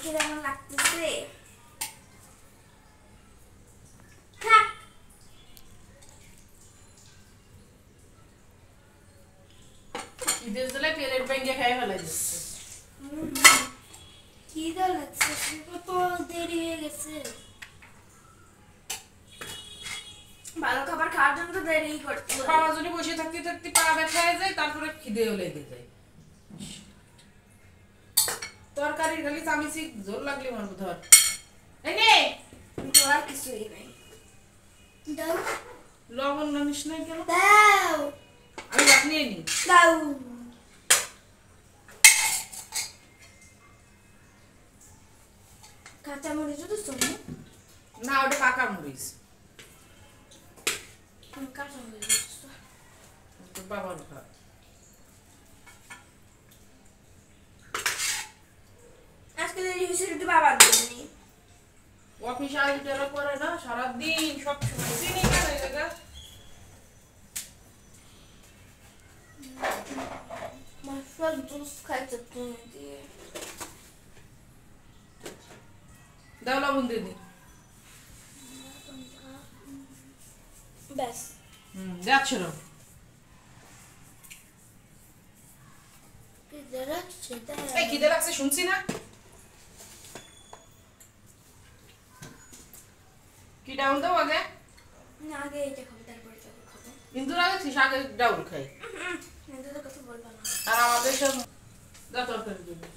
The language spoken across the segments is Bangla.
দেখে যেমন লাগতেছে। থাক ঈদের জন্য প্লেট ভেঙে খাই ফেলাই দিচ্ছে। কি দা লাগছে, কত দেরি হয়ে গেছে। ভালো খাবার খাওয়ার জন্য তো দেরি করতে হয়। খাওয়ার জন্য বসে থাকতে থাকতে পা ব্যথা হয়ে যায়, তারপরে খিদেও লেগে যায়। তরকারির খালি চামিচি জোর লাগলে মনে ধর এনে আর কিছুই নাই। দাও লবণ নামিস নাই কেন? দাও আমি ভাত নিয়ে নি। দাও। কাঁচা মরিচ তো শোনো না, ওটা পাকা মরিচ। কাঁচা মরিচ তোর বাবার খা। আজকে দেরি হয়েছে, একটু বাবার জন্য। অফিস আইটারা করে না সারাদিন সব সময় চিনি খায় জায়গা। মাছটা জুস খাইছে তুমি দিয়ে। দাও লবণ দিয়ে দি। ব্যাস যাচ্ছ না এই খিদে লাগছে শুনছি না। কি ডাউল দাও আগে? না আগে এটা খাবো, তারপরে এটা খাবো। ইন্দুর আগে ঠিক আগে ডাউল খাই। এটা তো কথা বলবা না। আর আমাদের সব যা তরকারি দেবে।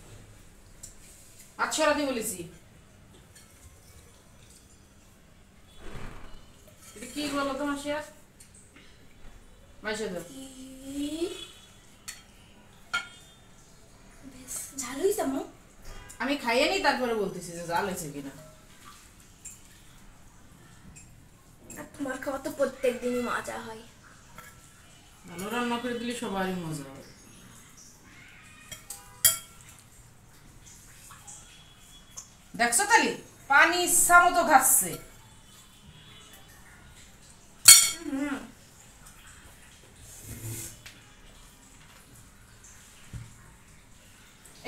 আচ্ছা রাতে বলেছি এটা কি বলো তো মাসিয়া? মাসিয়া দাও। বেশ ঝাল হয়েছে আম্মু। আমি খাইয়ে নি তারপরে বলতেছি যে জাল হয়েছে কিনা। আর তোমার খাওয়া তো প্রত্যেক দিনই মজা হয়। ভালো রান্না করে দিলে সবারই মজা হয়। দেখছো তালি পানি ইচ্ছা মতো খাচ্ছে।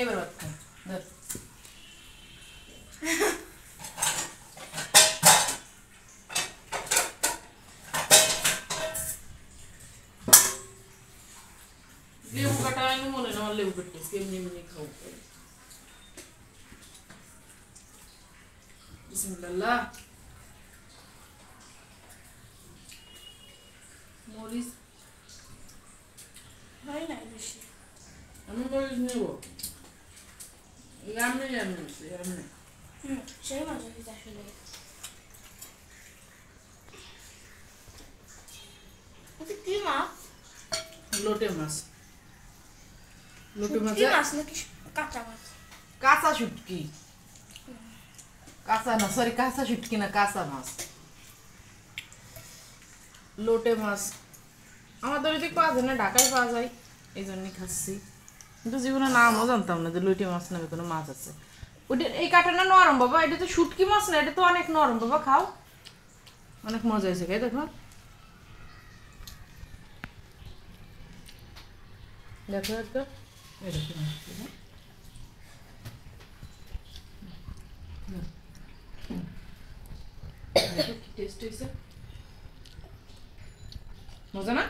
এবার ভাত খাই ধর। লেবু কাটা আমি মনে না আমার লেবু কাটতেছি এমনি এমনি খাও। বিসমিল্লাহ। মরিচ হয় না বেশি। আমি মরিচ নেব। Yummy yummy yummy. সেই মজা হয়েছে আসলে। এটা কি মাছ? লোটে মাছ। লোটে শুটকি মাছ মাছ নাকি কাঁচা মাছ? কাঁচা শুটকি। কাঁচা না সরি কাঁচা শুটকি না কাঁচা মাছ। লোটে মাছ আমাদের ওইদিকে পাওয়া যায় না, ঢাকায় পাওয়া যায়, এই জন্যই খাচ্ছি। কিন্তু জীবনে নামও জানতাম না যে লোটে মাছ নামে কোনো মাছ আছে। ওইটা এই কাটা না নরম বাবা, এটা তো শুটকি মাছ না, এটা তো অনেক নরম বাবা, খাও অনেক মজা হয়েছে খাই দেখো। দেখো একটু এরকম কি টেস্ট হয়েছে, মজা না?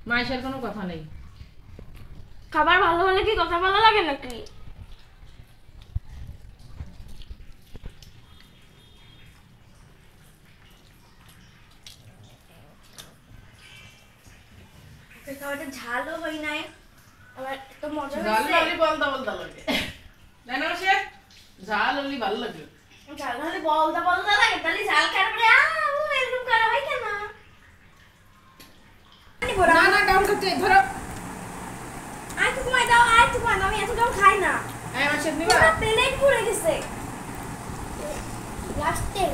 মাইশার কোনো কথা নেই। খাবার ভালো হলে কি কথা ভালো লাগে নাকি? খাবারটা ঝালও হয় নাই, আবার এত মজা ঝাল হয়েছে। হলে বলদা বলদা লাগে না না সে ঝাল হলে ভালো লাগে। ঝাল হলে বলদা বলদা লাগে, তাহলে ঝাল খাওয়ার পরে এরকম করা হয় কেন? না না ডাউন করতে ধরো। আয় তো কমাই দাও, আয় তো কমাই দাও, আমি এত ডাউন খাই না। এই মাছ নিবা পুরো প্লেট পুড়ে গেছে। লাস্টে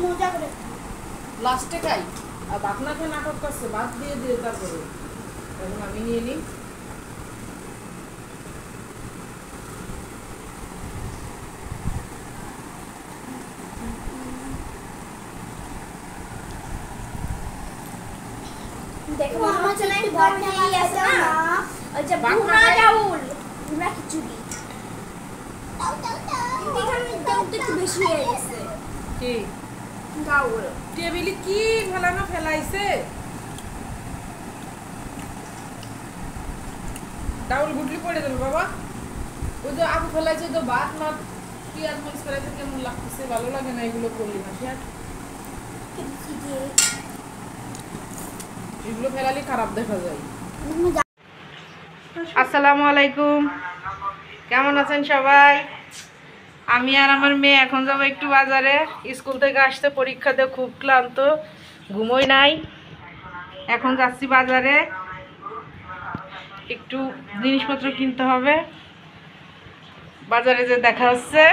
মজা করে লাস্টে খাই। আর বাপনাকে নাটক করছে ভাত দিয়ে দিয়ে তারপরে এখন আমি নিয়ে নিই। দেখো মনে হচ্ছে না ঘরটাই আছে না ওই যে ভুনা ডাউল ভুনা খিচুড়ি এখানে দামটা একটু বেশি হয়ে গেছে কি ডাউল টেবিলে কি ফেলানো ফেলাইছে ডাউল গুটলি পড়ে যাবে বাবা ওই যে আবু ফেলাইছে তো ভাত মাত পেঁয়াজ মরিচ ফেলাইছে কেমন লাগতেছে ভালো লাগে না এগুলো করলি না সে এগুলো ফেলালে খারাপ দেখা যায় আসসালামু আলাইকুম কেমন আছেন সবাই আমি আর আমার মেয়ে এখন যাবো একটু বাজারে স্কুল থেকে আসতে পরীক্ষা দিয়ে খুব ক্লান্ত ঘুমোই নাই এখন যাচ্ছি বাজারে একটু জিনিসপত্র কিনতে হবে বাজারে যে দেখা হচ্ছে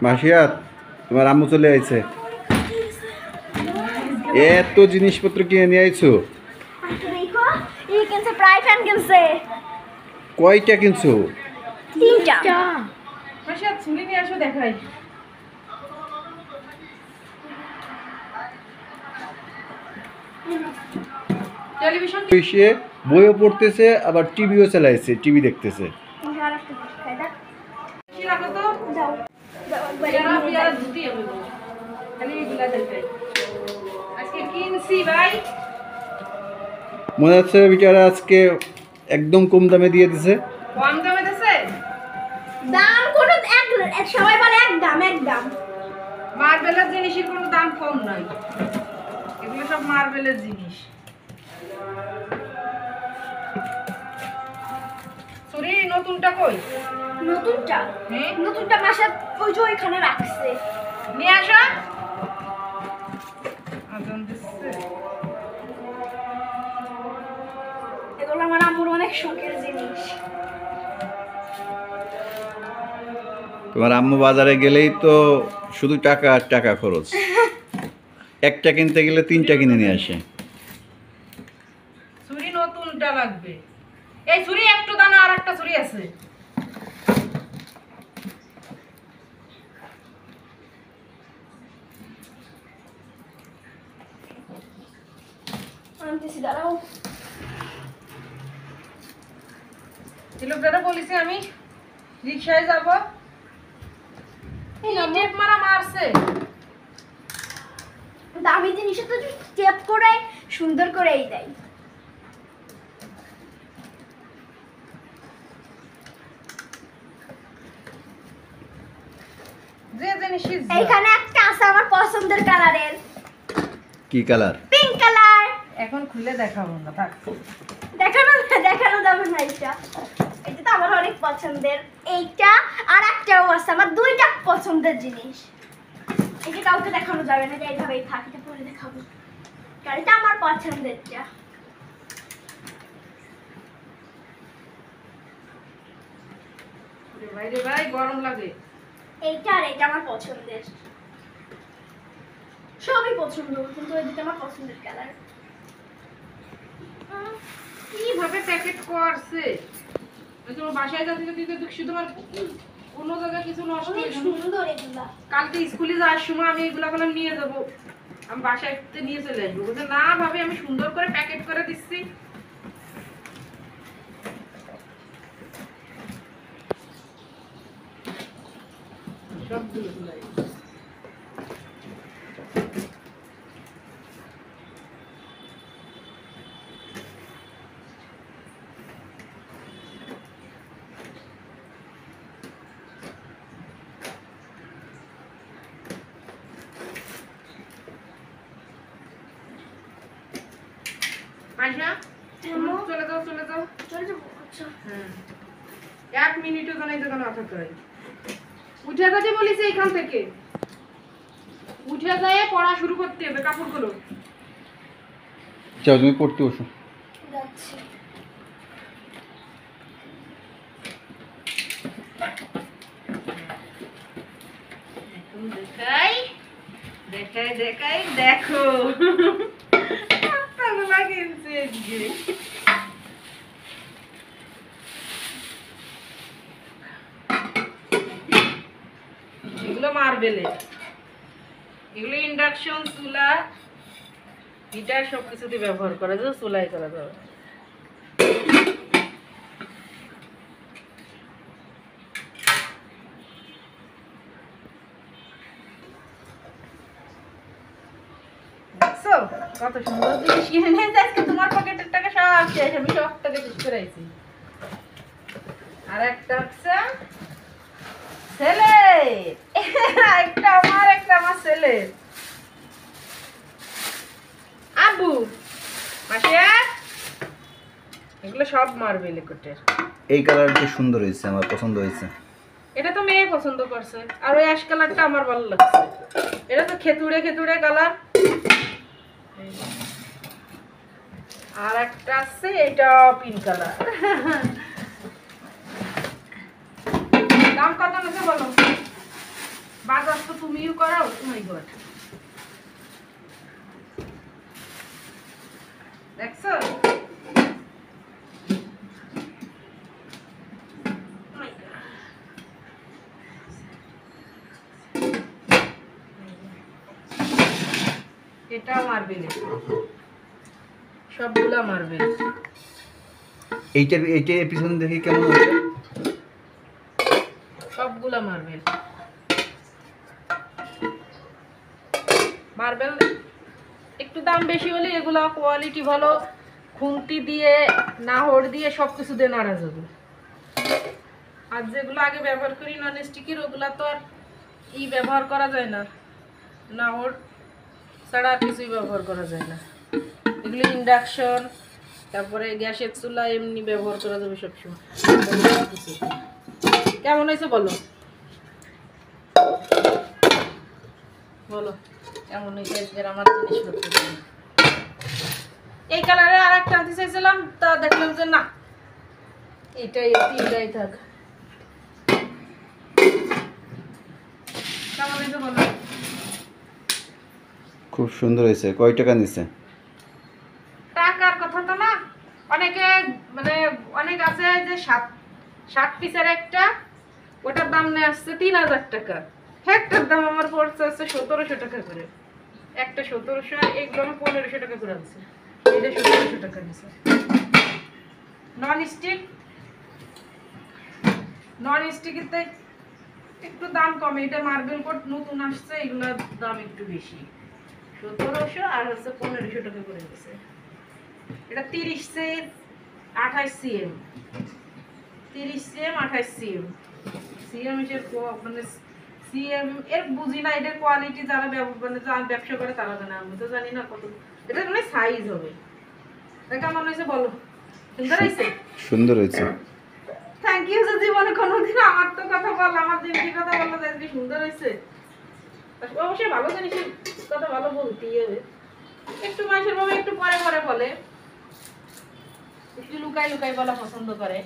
মাসিয়াত তোমার আম্মু চলে আইছে এত জিনিসপত্র কিনে নিয়ে আইছো দেখো এই কিনছে প্রায় ফ্যান কিনছে কয়টা কিনছো 3টা মাসিয়া ছুরি নিয়ে আসো দেখাই টেলিভিশন এসে বইও পড়তেছে আবার টিভিও চালাইছে টিভি দেখতেছে কি রাখো তো দাও পেয়ারা পেয়ারা দুটি হবে খালি এগুলা দেখাই আজকে কিনছি ভাই মনে হচ্ছে বিচারা আজকে একদম কম দামে দিয়ে দিছে কম দামে দিছে দাম কোন এক সবাই বলে এক দাম মার্বেলের জিনিসের কোনো দাম কম নাই এগুলো সব মার্বেলের জিনিস ছুরি নতুনটা কই নতুনটা হ্যাঁ নতুনটা মাসা ওই যে ওইখানে রাখছে নিয়ে আসো আজন দিচ্ছে এগুলো আমার আম্মুর অনেক শখের জিনিস তোমার আম্মু বাজারে গেলেই তো শুধু টাকা আর টাকা খরচ একটা কিনতে গেলে 3টা কিনে নিয়ে আসে ছুরি নতুনটা লাগবে এই ছুরি একটু দানা আর একটা ছুরি আছে আনতেছি দাঁড়াও এই লোকটা বলেছি আমি রিকশায় যাব এই টেপ মারা মারছে দামি জিনিস তো টেপ করে সুন্দর করেই দেয় যে জিনিসই এইখানে একটা আছে আমার পছন্দের কালারের কি কালার পিঙ্ক কালার এখন খুলে দেখাবো না থাক দেখানো যাবে না এটা তো আমার অনেক পছন্দের এইটা আর একটাও আছে আমার দুইটা পছন্দের জিনিস এটা কাউকে দেখানো যাবে না যে এইভাবেই থাক এটা পরে দেখাবো কারণ এটা আমার পছন্দেরটা রে ভাই গরম লাগে এইটা আর এটা আমার পছন্দের সবই পছন্দ কিন্তু এই দুটো আমার পছন্দের কালার কিভাবে প্যাকেট করছে ওই তোমার বাসায় যাচ্ছে যদি শুধু আমার কোনো জায়গায় কিছু নষ্ট অনেক হয়ে যাবে। সুন্দর এগুলা। কালকে স্কুলে যাওয়ার সময় আমি এগুলো করে নিয়ে যাবো, আমি বাসায় নিয়ে চলে আসবো। বলছে না ভাবে আমি সুন্দর করে প্যাকেট করে দিচ্ছি। সবগুলো তুলে দিচ্ছি। আয়শা, তুমি চলে যাও চলে যাও। চলে যাবো, আচ্ছা। হ্যাঁ, 1 মিনিটও জানাই এই দোকানে অপেক্ষা করে। উঠে যেতে বলিস এইখান থেকে, উঠে যায় পড়া শুরু করতে হবে কাপড়গুলো। যাও তুমি পড়তে বসো। যাচ্ছি। এখন দেখাই দেখাই দেখাই, দেখো পাগলা কিনছে আজকে। এগুলো মার্বেলের, এগুলো ইন্ডাকশন চুলা হিটার সবকিছুতে ব্যবহার করা যায়, চুলাই করা যাবে। দেখছো কত সুন্দর জিনিস কিনে নিয়েছে আজকে, তোমার পকেটের টাকা সব শেষ, আমি সব টাকা শেষ করে আইছি। আর একটা হচ্ছে ছেলে, একটা আমার ছেলে। আব্বু মাসিয়া, এগুলো সব মার্বেল কোটের। এই কালারটি সুন্দর হয়েছে, আমার পছন্দ হয়েছে। এটা তো মেয়ে পছন্দ করছে, আর ওই অ্যাশ কালারটা আমার ভালো লাগছে। এটা তো খেতুড়ে খেতুড়ে কালার। আর একটা আছে এটা পিঙ্ক কালার। দাম কত নেছে বলো? বাজার তো তুমিও করাও, তুমি গড দেখছো? এটা মার্বেল, সবগুলা মার্বেল। এইটার পিছনে দেখি কেমন হয়েছে। সবগুলা মার্বেল। মার্বেল একটু দাম বেশি হলে এগুলা কোয়ালিটি ভালো, খুন্তি দিয়ে নাহর দিয়ে সবকিছু দিয়ে নাড়া যাবে। আর যেগুলো আগে ব্যবহার করি নন স্টিকের, ওগুলা তো আর ব্যবহার করা যায় না, নাহর ছাড়া আর কিছুই ব্যবহার করা যায় না। এগুলো ইন্ডাকশন, তারপরে গ্যাসের চুলা এমনি ব্যবহার করা যাবে সবসময়। কেমন হয়েছে বলো, বলো কেমন হয়েছে আজকের আমার জিনিসপত্র। এই কালারের আর একটা আনতে চাইছিলাম, তা দেখলাম যে না, এটাই তিনটাই থাক। কেমন হয়েছে বলো? খুব সুন্দর হয়েছে। কয় টাকা নিছে? টাকার কথা তো না, অনেকে মানে অনেক আছে যে 7 পিসের একটা, ওটার দাম নিয়ে আসছে 3000 টাকা। একটার দাম আমার পড়ছে হচ্ছে 1700 টাকা করে। একটা 1700, এগুলো আমি 1500 টাকা করে আনছি। এটা 1700 টাকা নিছে। নন স্টিকেতে একটু দাম কমে, এটা মার্বেল কোট নতুন আসছে, এগুলোর দাম একটু বেশি, 1700 আর হচ্ছে 1500 টাকা করে নিছে। এটা 30 সে 28 সিএম, 30 সিএম 28 সিএম। সিএম এর মানে সিএম এর বুঝি না, এটার কোয়ালিটি যারা মানে যারা ব্যবসা করে তারা জানে, আমি তো জানি না কত। এটা মানে সাইজ হবে। এটা কেমন হয়েছে বলো? সুন্দর হয়েছে? সুন্দর হয়েছে। Thank you. জীবনে কোনোদিন আমার তো কথা বল, আমার জিনিসের কথা বললো যে সুন্দর হয়েছে। অবশ্যই ভালো জিনিসের কথা ভালো বলতেই হবে। একটু মানুষের ভাবে একটু পরে পরে বলে, একটু লুকাই লুকাই বলা পছন্দ করে।